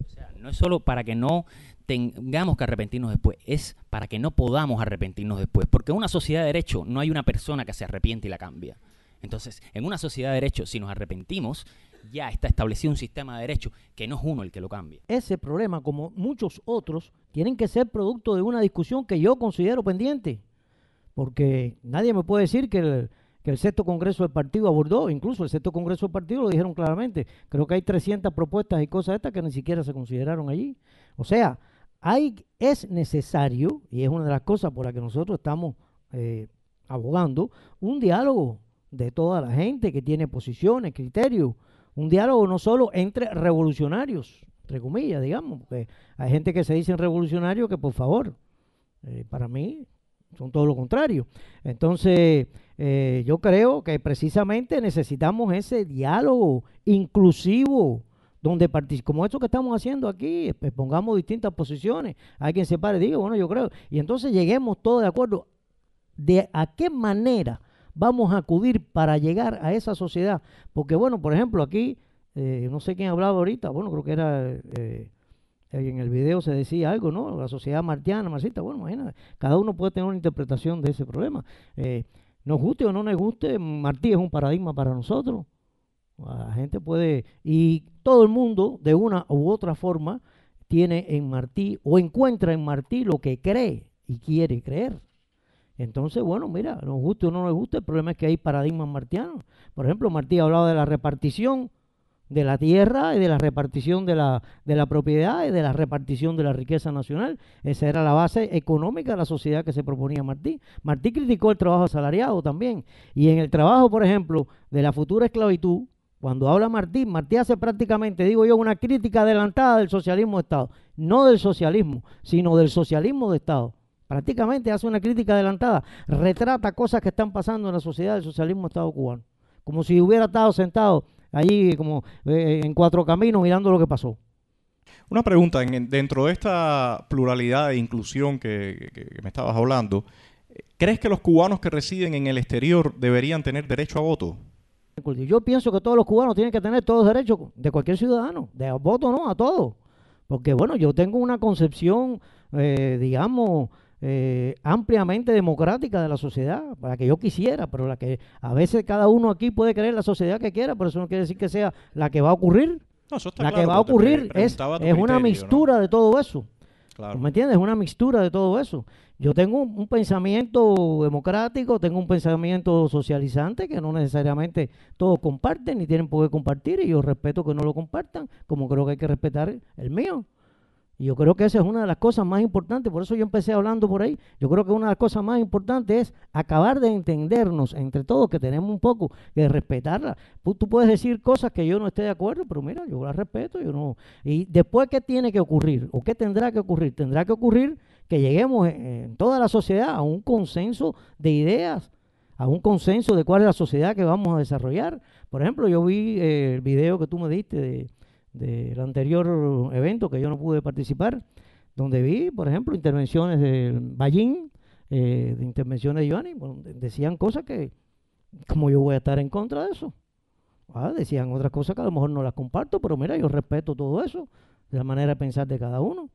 O sea, no es solo para que no tengamos que arrepentirnos después, es para que no podamos arrepentirnos después, porque en una sociedad de derecho no hay una persona que se arrepiente y la cambia. Entonces, en una sociedad de derecho, si nos arrepentimos, ya está establecido un sistema de derecho que no es uno el que lo cambia. Ese problema, como muchos otros, tienen que ser producto de una discusión que yo considero pendiente, porque nadie me puede decir que el sexto congreso del partido abordó, incluso el sexto congreso del partido lo dijeron claramente. Creo que hay 300 propuestas y cosas estas que ni siquiera se consideraron allí. O sea, es necesario, y es una de las cosas por las que nosotros estamos abogando, un diálogo de toda la gente que tiene posiciones, criterios, un diálogo no solo entre revolucionarios, entre comillas, digamos, porque hay gente que se dicen revolucionarios que, por favor, para mí son todo lo contrario. Entonces, yo creo que precisamente necesitamos ese diálogo inclusivo, donde como esto que estamos haciendo aquí, pongamos distintas posiciones, hay quien se pare y diga, bueno, yo creo, y entonces lleguemos todos de acuerdo de a qué manera vamos a acudir para llegar a esa sociedad. Porque, bueno, por ejemplo, aquí, no sé quién hablaba ahorita, bueno, creo que era, en el video se decía algo, ¿no? La sociedad martiana, marxista, bueno, imagínate, cada uno puede tener una interpretación de ese problema. Nos guste o no nos guste, Martí es un paradigma para nosotros. La gente puede, y todo el mundo, de una u otra forma, tiene en Martí, o encuentra en Martí lo que cree y quiere creer. Entonces, bueno, mira, nos guste o no nos guste, el problema es que hay paradigmas martianos. Por ejemplo, Martí hablaba de la repartición de la tierra y de la repartición de la propiedad y de la repartición de la riqueza nacional. Esa era la base económica de la sociedad que se proponía Martí. Martí criticó el trabajo asalariado también. Y en el trabajo, por ejemplo, de la futura esclavitud, cuando habla Martí hace prácticamente, digo yo, una crítica adelantada del socialismo de Estado. No del socialismo, sino del socialismo de Estado. Prácticamente hace una crítica adelantada, retrata cosas que están pasando en la sociedad del socialismo de Estado cubano, como si hubiera estado sentado allí como en Cuatro Caminos mirando lo que pasó. Una pregunta, dentro de esta pluralidad e inclusión que me estabas hablando, ¿crees que los cubanos que residen en el exterior deberían tener derecho a voto? Yo pienso que todos los cubanos tienen que tener todos los derechos de cualquier ciudadano, de voto no, a todos, porque bueno, yo tengo una concepción, digamos, ampliamente democrática de la sociedad, para que yo quisiera, pero la que a veces cada uno aquí puede creer la sociedad que quiera, pero eso no quiere decir que sea la que va a ocurrir. No, eso está la claro, que va a ocurrir es criterio, una mixtura, ¿no?, de todo eso. Claro. ¿Me entiendes? Es una mixtura de todo eso. Yo tengo un pensamiento democrático, tengo un pensamiento socializante que no necesariamente todos comparten ni tienen por qué compartir, y yo respeto que no lo compartan, como creo que hay que respetar el mío. Y yo creo que esa es una de las cosas más importantes, por eso yo empecé hablando por ahí. Yo creo que una de las cosas más importantes es acabar de entendernos entre todos, que tenemos un poco que respetarla. Tú puedes decir cosas que yo no esté de acuerdo, pero mira, yo las respeto, yo no. Y después, ¿qué tiene que ocurrir? ¿O qué tendrá que ocurrir? Tendrá que ocurrir que lleguemos en toda la sociedad a un consenso de ideas, a un consenso de cuál es la sociedad que vamos a desarrollar. Por ejemplo, yo vi el video que tú me diste del anterior evento que yo no pude participar, donde vi, por ejemplo, intervenciones de Ballín, de intervenciones de Giovanni, bueno, decían cosas que, como yo voy a estar en contra de eso. Decían otras cosas que a lo mejor no las comparto, pero mira, yo respeto todo eso, de la manera de pensar de cada uno.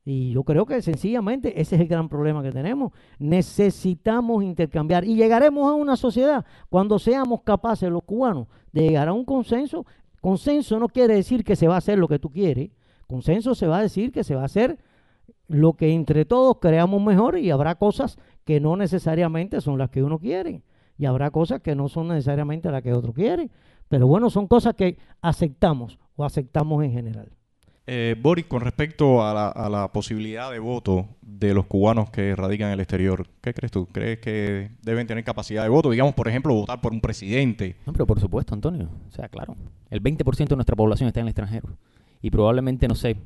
Y yo creo que sencillamente ese es el gran problema que tenemos. Necesitamos intercambiar y llegaremos a una sociedad cuando seamos capaces los cubanos de llegar a un consenso. Consenso no quiere decir que se va a hacer lo que tú quieres. Consenso se va a decir que se va a hacer lo que entre todos creamos mejor, y habrá cosas que no necesariamente son las que uno quiere y habrá cosas que no son necesariamente las que otro quiere. Pero bueno, son cosas que aceptamos o aceptamos en general. Boris, con respecto a la posibilidad de voto de los cubanos que radican en el exterior, ¿qué crees tú? ¿Crees que deben tener capacidad de voto? Digamos, por ejemplo, votar por un presidente. No, pero por supuesto, Antonio. O sea, claro. El 20% de nuestra población está en el extranjero. Y probablemente, no sé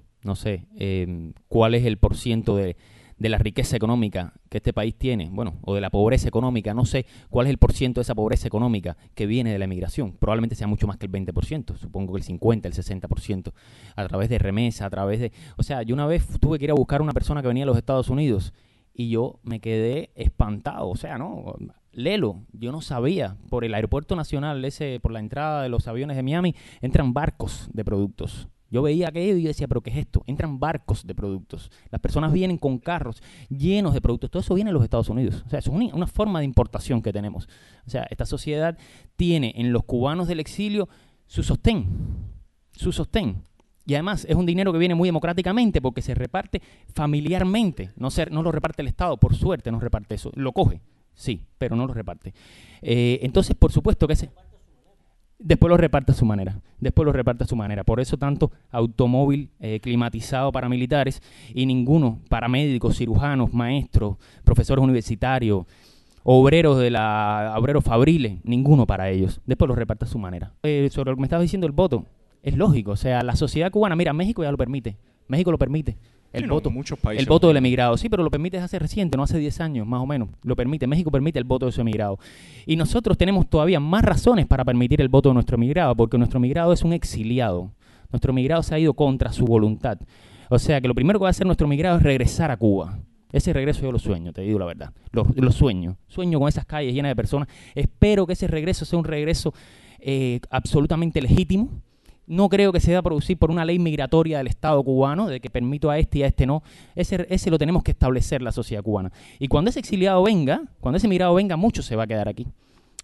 cuál es el porciento de la riqueza económica que este país tiene, bueno, o de la pobreza económica, no sé cuál es el porciento de esa pobreza económica que viene de la emigración. Probablemente sea mucho más que el 20%, supongo que el 50%, el 60%, a través de remesa, a través de... O sea, yo una vez tuve que ir a buscar a una persona que venía de los Estados Unidos y yo me quedé espantado, o sea, ¿no? Lelo, yo no sabía, por el aeropuerto nacional, por la entrada de los aviones de Miami, entran barcos de productos. Yo veía aquello y yo decía, ¿pero qué es esto? Entran barcos de productos. Las personas vienen con carros llenos de productos. Todo eso viene de los Estados Unidos. O sea, eso es una forma de importación que tenemos. O sea, esta sociedad tiene en los cubanos del exilio su sostén. Su sostén. Y además es un dinero que viene muy democráticamente porque se reparte familiarmente. No lo reparte el Estado, por suerte no reparte eso. Lo coge, sí, pero no lo reparte. Entonces, por supuesto que después lo reparte a su manera. Por eso tanto automóvil climatizado para militares y ninguno, paramédicos, cirujanos, maestros, profesores universitarios, obreros fabriles, ninguno para ellos. Después lo reparte a su manera. Sobre lo que me estabas diciendo, el voto, es lógico. O sea, la sociedad cubana, mira, México ya lo permite. México lo permite. El voto del emigrado, sí, pero lo permite desde hace reciente, no hace 10 años más o menos, lo permite. México permite el voto de su emigrado. Y nosotros tenemos todavía más razones para permitir el voto de nuestro emigrado, porque nuestro emigrado es un exiliado. Nuestro emigrado se ha ido contra su voluntad. O sea que lo primero que va a hacer nuestro emigrado es regresar a Cuba. Ese regreso yo lo sueño, te digo la verdad. Lo sueño. Sueño con esas calles llenas de personas. Espero que ese regreso sea un regreso absolutamente legítimo. No creo que se deba producir por una ley migratoria del Estado cubano, de que permito a este y a este no. Ese lo tenemos que establecer la sociedad cubana. Y cuando ese exiliado venga, cuando ese migrado venga, mucho se va a quedar aquí.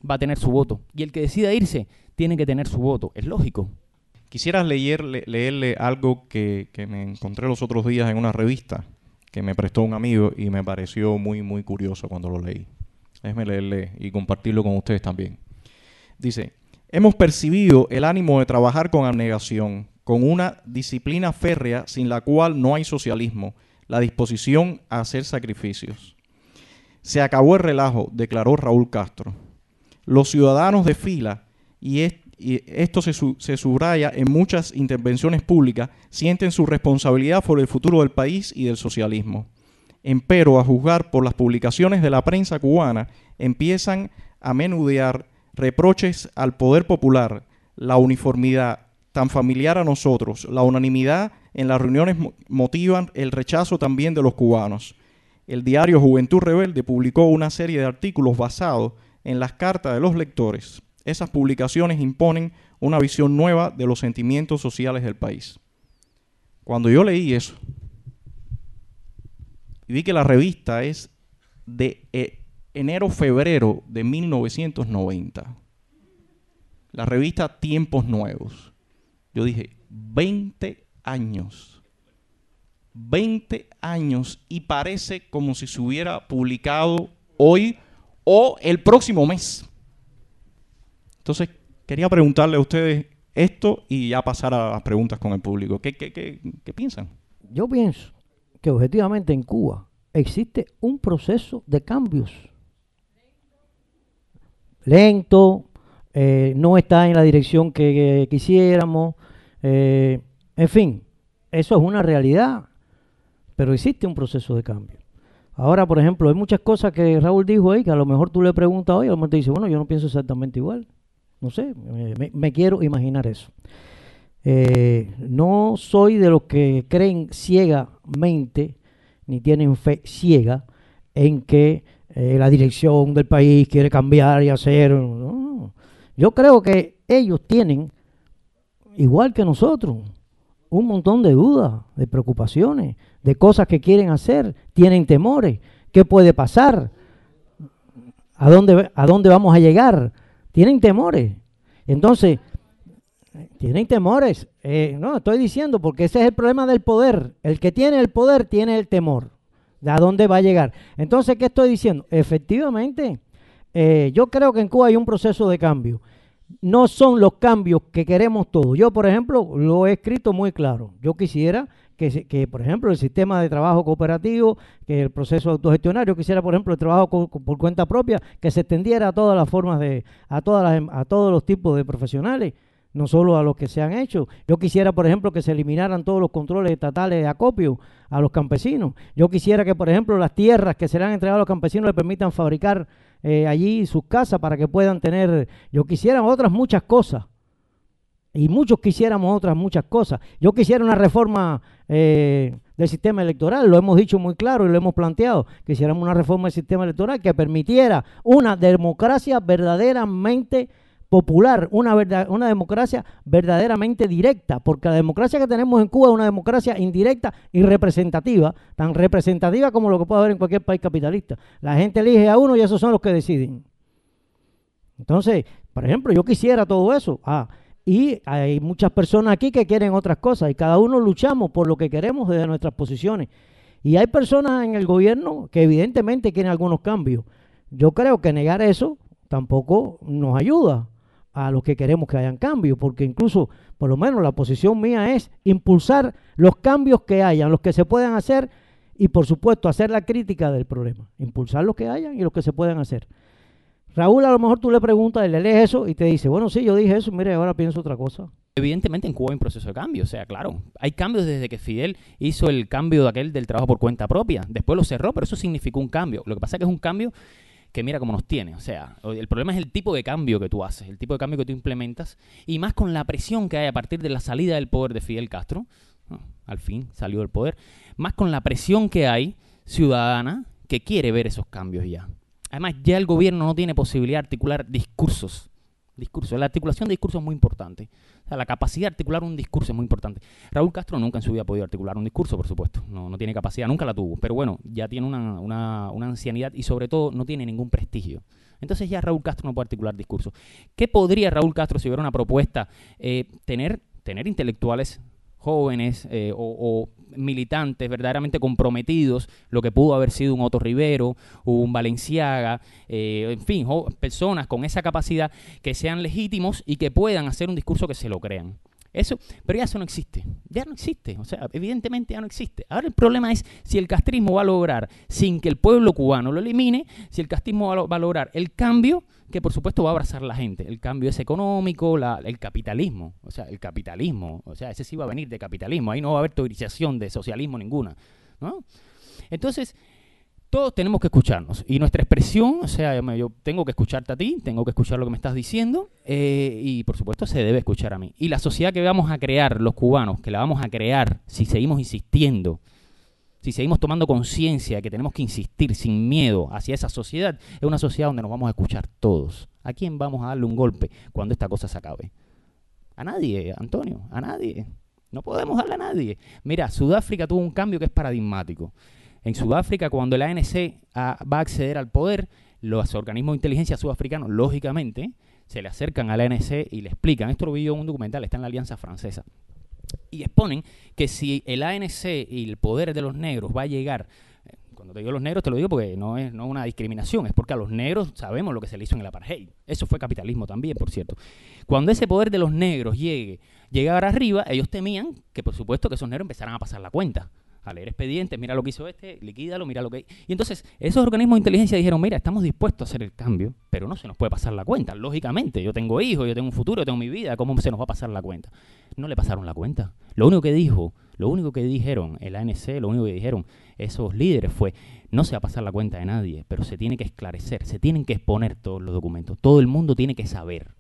Va a tener su voto. Y el que decida irse, tiene que tener su voto. Es lógico. Quisiera leerle algo que me encontré los otros días en una revista que me prestó un amigo y me pareció muy, muy curioso cuando lo leí. Déjeme leerle y compartirlo con ustedes también. Dice: hemos percibido el ánimo de trabajar con abnegación, con una disciplina férrea sin la cual no hay socialismo, la disposición a hacer sacrificios. Se acabó el relajo, declaró Raúl Castro. Los ciudadanos de fila, y esto se subraya en muchas intervenciones públicas, sienten su responsabilidad por el futuro del país y del socialismo. Empero, a juzgar por las publicaciones de la prensa cubana, empiezan a menudear reproches al poder popular, la uniformidad tan familiar a nosotros, la unanimidad en las reuniones motivan el rechazo también de los cubanos. El diario Juventud Rebelde publicó una serie de artículos basados en las cartas de los lectores. Esas publicaciones imponen una visión nueva de los sentimientos sociales del país. Cuando yo leí eso, y vi que la revista es de enero-febrero de 1990. La revista Tiempos Nuevos. Yo dije, 20 años. 20 años y parece como si se hubiera publicado hoy o el próximo mes. Entonces, quería preguntarle a ustedes esto y ya pasar a las preguntas con el público. ¿Qué piensan? yo pienso que objetivamente en Cuba existe un proceso de cambios lento, no está en la dirección que quisiéramos, en fin, eso es una realidad, pero existe un proceso de cambio. Ahora, por ejemplo, hay muchas cosas que Raúl dijo ahí que a lo mejor tú le preguntas hoy, a lo mejor te dice, bueno, yo no pienso exactamente igual, no sé, me quiero imaginar eso. No soy de los que creen ciegamente, ni tienen fe ciega en que la dirección del país quiere cambiar y hacer. No. Yo creo que ellos tienen, igual que nosotros, un montón de dudas, de preocupaciones, de cosas que quieren hacer, tienen temores. ¿Qué puede pasar? ¿A dónde vamos a llegar? Tienen temores. Entonces, tienen temores. No, estoy diciendo porque ese es el problema del poder. El que tiene el poder tiene el temor de a dónde va a llegar. Entonces, ¿qué estoy diciendo? Efectivamente, yo creo que en Cuba hay un proceso de cambio. No son los cambios que queremos todos. Yo, por ejemplo, lo he escrito muy claro. Yo quisiera que, por ejemplo, el sistema de trabajo cooperativo, que el proceso autogestionario, quisiera, por ejemplo, el trabajo por cuenta propia, que se extendiera a todas las formas a todos los tipos de profesionales, no solo a los que se han hecho. Yo quisiera, por ejemplo, que se eliminaran todos los controles estatales de acopio a los campesinos. Yo quisiera que, por ejemplo, las tierras que se le han entregado a los campesinos le permitan fabricar allí sus casas para que puedan tener. Yo quisiera otras muchas cosas. Y muchos quisiéramos otras muchas cosas. Yo quisiera una reforma del sistema electoral, lo hemos dicho muy claro y lo hemos planteado. Quisiéramos una reforma del sistema electoral que permitiera una democracia verdaderamente popular, una democracia verdaderamente directa, porque la democracia que tenemos en Cuba es una democracia indirecta y representativa, tan representativa como lo que puede haber en cualquier país capitalista. La gente elige a uno y esos son los que deciden. Entonces, por ejemplo, yo quisiera todo eso. Y hay muchas personas aquí que quieren otras cosas y cada uno luchamos por lo que queremos desde nuestras posiciones. Y hay personas en el gobierno que evidentemente quieren algunos cambios. Yo creo que negar eso tampoco nos ayuda a los que queremos que hayan cambios, porque incluso, por lo menos la posición mía es impulsar los cambios que hayan, los que se puedan hacer y por supuesto hacer la crítica del problema, impulsar los que hayan y los que se puedan hacer. Raúl, a lo mejor tú le preguntas, él le lees eso y te dice, bueno, sí, yo dije eso, mire, ahora pienso otra cosa. Evidentemente en Cuba hay un proceso de cambio, o sea, claro, hay cambios desde que Fidel hizo el cambio de aquel del trabajo por cuenta propia, después lo cerró, pero eso significó un cambio. Lo que pasa es que es un cambio que mira cómo nos tiene, o sea, el problema es el tipo de cambio que tú haces, el tipo de cambio que tú implementas, y más con la presión que hay a partir de la salida del poder de Fidel Castro, al fin salió del poder, más con la presión que hay ciudadana que quiere ver esos cambios ya. Además, ya el gobierno no tiene posibilidad de articular discursos. La articulación de discursos es muy importante. O sea, la capacidad de articular un discurso es muy importante. Raúl Castro nunca en su vida ha podido articular un discurso, por supuesto. No tiene capacidad, nunca la tuvo. Pero bueno, ya tiene una ancianidad y sobre todo no tiene ningún prestigio. Entonces ya Raúl Castro no puede articular discursos. ¿Qué podría Raúl Castro, si hubiera una propuesta, tener intelectuales jóvenes o militantes verdaderamente comprometidos, lo que pudo haber sido un Otto Rivero, un Valenciaga, en fin, personas con esa capacidad que sean legítimos y que puedan hacer un discurso que se lo crean. Pero ya eso no existe, o sea, evidentemente ya no existe. Ahora el problema es si el castrismo va a lograr, sin que el pueblo cubano lo elimine, si el castrismo va a lograr el cambio que por supuesto va a abrazar la gente. El cambio es económico, el capitalismo, o sea, ese sí va a venir de capitalismo, ahí no va a haber teorización de socialismo ninguna, ¿no? Entonces, todos tenemos que escucharnos y nuestra expresión, o sea, yo tengo que escucharte a ti, tengo que escuchar lo que me estás diciendo y por supuesto se debe escuchar a mí. Y la sociedad que vamos a crear los cubanos, que la vamos a crear si seguimos insistiendo, si seguimos tomando conciencia de que tenemos que insistir sin miedo hacia esa sociedad, es una sociedad donde nos vamos a escuchar todos. ¿A quién vamos a darle un golpe cuando esta cosa se acabe? A nadie, Antonio, a nadie. No podemos darle a nadie. Mira, Sudáfrica tuvo un cambio que es paradigmático. En Sudáfrica, cuando el ANC va a acceder al poder, los organismos de inteligencia sudafricanos, lógicamente, se le acercan al ANC y le explican, esto lo vi yo en un documental, está en la Alianza Francesa, y exponen que si el ANC y el poder de los negros va a llegar cuando te digo los negros te lo digo porque no es una discriminación, es porque a los negros sabemos lo que se le hizo en el apartheid. Eso fue capitalismo también, por cierto. Cuando ese poder de los negros llegara arriba, ellos temían que, por supuesto, que esos negros empezaran a pasar la cuenta, a leer expedientes, mira lo que hizo liquídalo, mira lo que... Y entonces esos organismos de inteligencia dijeron, mira, estamos dispuestos a hacer el cambio, pero no se nos puede pasar la cuenta. Lógicamente, yo tengo hijos, yo tengo un futuro, yo tengo mi vida, ¿cómo se nos va a pasar la cuenta? No le pasaron la cuenta. Lo único que dijeron el ANC, lo único que dijeron esos líderes fue, no se va a pasar la cuenta de nadie, pero se tiene que esclarecer, se tienen que exponer todos los documentos. Todo el mundo tiene que saber.